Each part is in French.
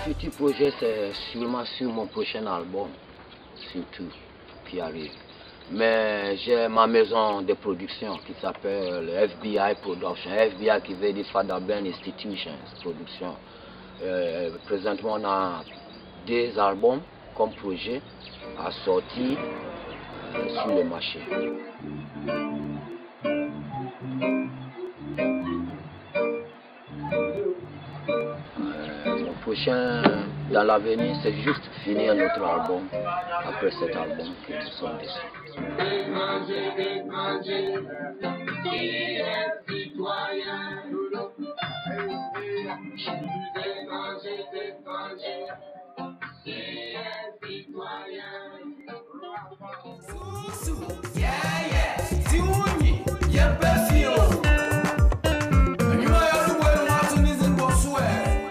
futur projet, c'est sûrement sur mon prochain album, surtout, qui arrive. Mais j'ai ma maison de production qui s'appelle FBI Production. FBI qui veut dire Father Ben Institutions Production. Présentement, on a 2 albums comme projet à sortir sur le marché. Mon prochain dans l'avenir, c'est juste finir notre album. Après cet album, que nous sommes dessus.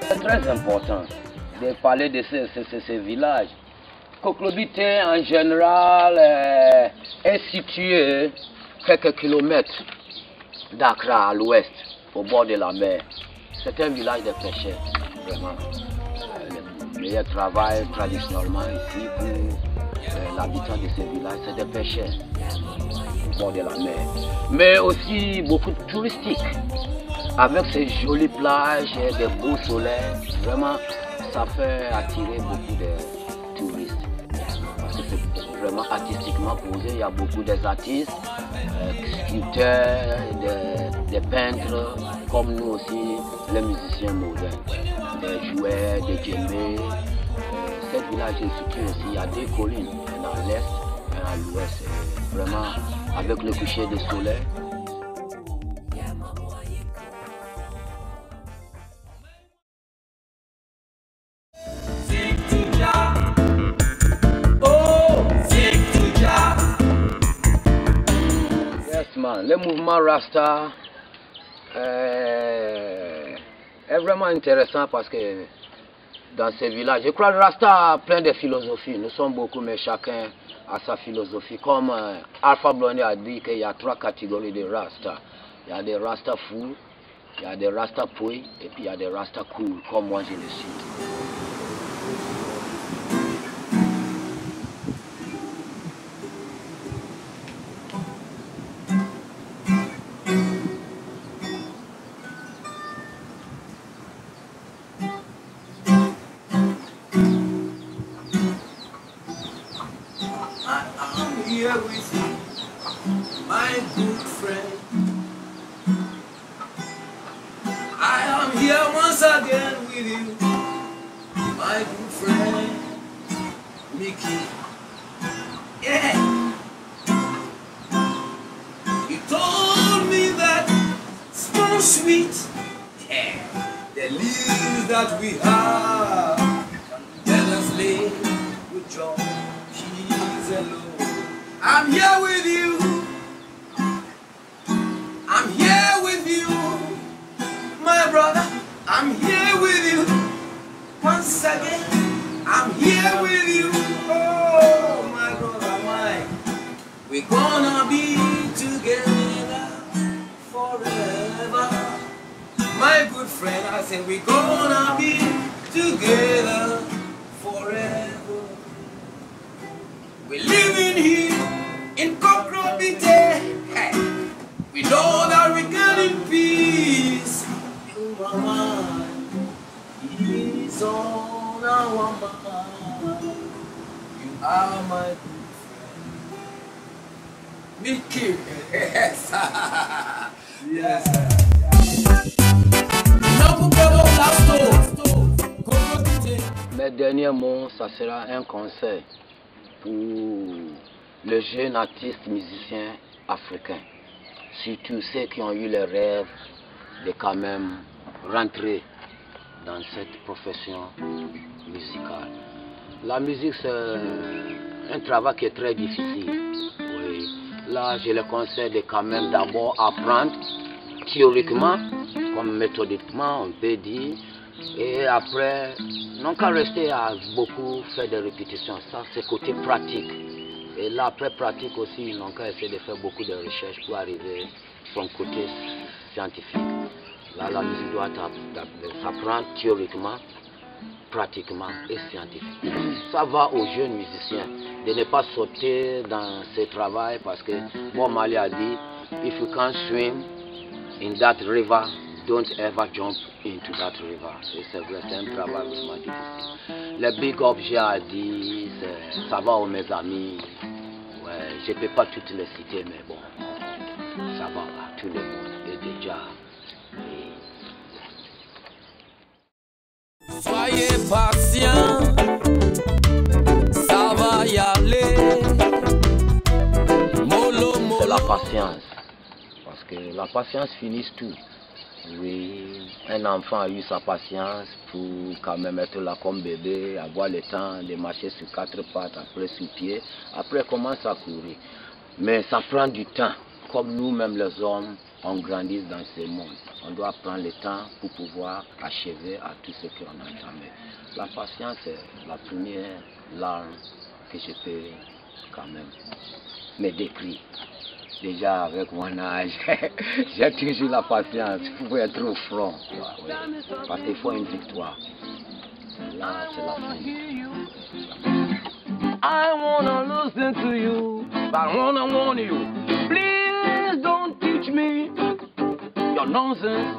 C'est très important de parler de ces villages. Koklobité en général est situé quelques kilomètres d'Accra à l'ouest, au bord de la mer. C'est un village de pêcheurs, vraiment. Le meilleur travail traditionnellement ici pour l'habitant de ce village, c'est des pêcheurs au bord de la mer. Mais aussi beaucoup de touristiques, avec ces jolies plages et des beaux soleils. Vraiment, ça fait attirer beaucoup de touristes. Parce que c'est vraiment artistiquement posé. Il y a beaucoup d'artistes, sculpteurs, des peintres, comme nous aussi, les musiciens modernes, des joueurs, des djembés. Cet village est situé aussi, il y a 2 collines, une à l'est et à l'ouest. Vraiment, avec le coucher du soleil. Le mouvement Rasta est vraiment intéressant parce que dans ces villages, je crois que Rasta a plein de philosophies. Nous sommes beaucoup, mais chacun a sa philosophie. Comme Alpha Blondy a dit qu'il y a 3 catégories de Rasta. Il y a des Rasta fous, il y a des Rasta pouilles et puis il y a des Rasta cool, comme moi je le suis. Here with you, my good friend. I am here once again with you, my good friend, Mickey. Yeah. You told me that small sweet, yeah, the leaves that we have, let us live with joy, peace and love. I'm here with you. I'm here with you, my brother. I'm here with you. Once again, I'm here with you. Oh, my brother, why? We're gonna be together forever. My good friend, I said we're gonna be together forever. We're living here in Kokrobite, hey. We know that we can in peace. Your mind is on our mind. You are my good friend, Mickey. Yes, yes. Mes derniers mots, ça sera un conseil pour les jeunes artistes musiciens africains, surtout ceux qui ont eu le rêve de quand même rentrer dans cette profession musicale. La musique, c'est un travail qui est très difficile. Oui. Là, je le conseille de quand même d'abord apprendre théoriquement, comme méthodiquement, on peut dire, et après, non qu'à rester à beaucoup faire des répétitions, ça c'est côté pratique. Et là, après pratique aussi, non qu'à essayer de faire beaucoup de recherches pour arriver à son côté scientifique. Là, la musique doit s'apprendre théoriquement pratiquement et scientifiquement. Ça va aux jeunes musiciens de ne pas sauter dans ce travail parce que Bob Marley a dit, if you can't swim in that river, don't ever jump into that river. Et c'est vrai, c'est un travail vraiment difficile. Le big up, j'ai dit, ça va aux mes amis. Ouais, je ne peux pas toutes les citer, mais bon, ça va à tout le monde. Et déjà, soyez patient, ça va y aller. Mollo, mollo. C'est la patience. Parce que la patience finit tout. Oui, un enfant a eu sa patience pour quand même être là comme bébé, avoir le temps de marcher sur 4 pattes, après sur pied, après commence à courir. Mais ça prend du temps, comme nous-mêmes les hommes, on grandit dans ce monde. On doit prendre le temps pour pouvoir achever à tout ce qu'on a entamé. La patience est la première larme que je peux quand même me décrire. Déjà avec mon âge, j'ai toujours la patience pour être au front. Ouais. Parce qu'il faut une victoire. Là, c'est la fin. I wanna listen to you, but I wanna warn you. Please don't teach me your nonsense.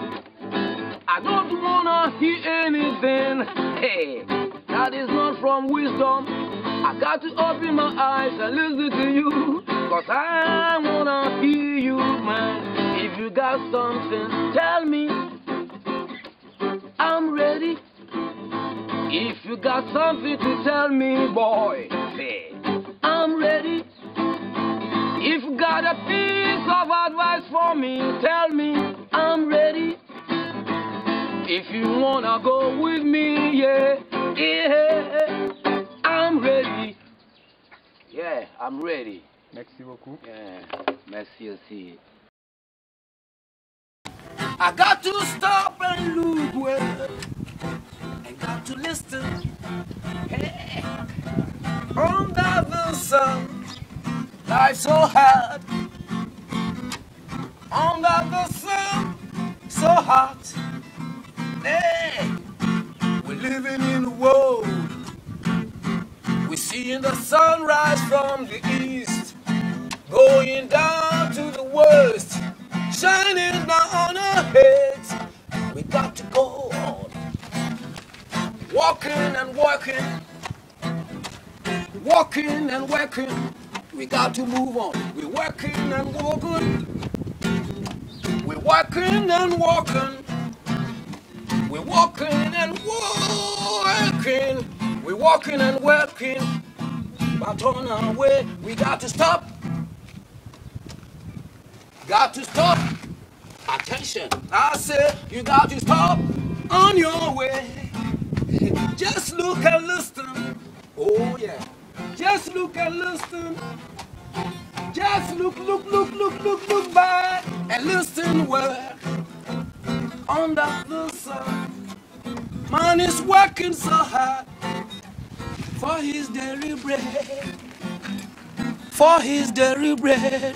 I don't wanna hear anything. Hey, that is not from wisdom. I got to open my eyes and listen to you. Cause I wanna hear you, man. If you got something, tell me. I'm ready. If you got something to tell me, boy, say, I'm ready. If you got a piece of advice for me, tell me, I'm ready. If you wanna go with me, yeah, I'm ready. Yeah, I'm ready. Merci beaucoup. Yeah, merci aussi. I got to stop and look well. I got to listen. Hey, under the sun, life's so hard. Under the sun, so hot. Hey, we're living in a world. We're seeing the sunrise from the east, going down to the west, shining down on our heads. We got to go on, walking and working, walking and working. We got to move on. We're working and walking. We're working and walking. We're walking and working. We're walking and working. But on our way, we got to stop. Got to stop. Attention. I said you got to stop on your way. Just look and listen. Oh yeah. Just look and listen. Just look back and listen well. Under the sun, man is working so hard for his daily bread. For his daily bread.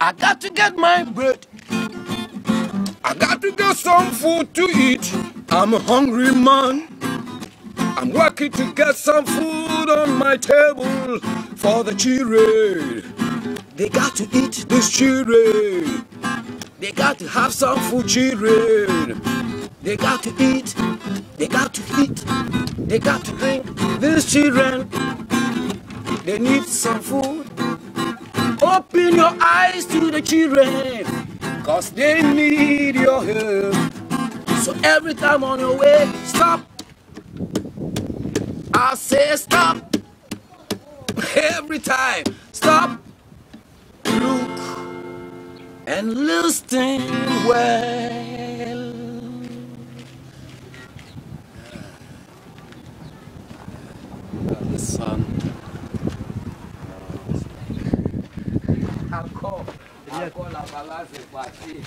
I got to get my bread. I got to get some food to eat. I'm a hungry man. I'm working to get some food on my table for the children. They got to eat this children. They got to have some food, children. They got to eat. They got to eat. They got to drink. These children, they need some food. Open your eyes to the children, cause they need your help. So every time on your way, stop. I say stop. Every time, stop. Look and listen well. The sun. Encore la balance est partie.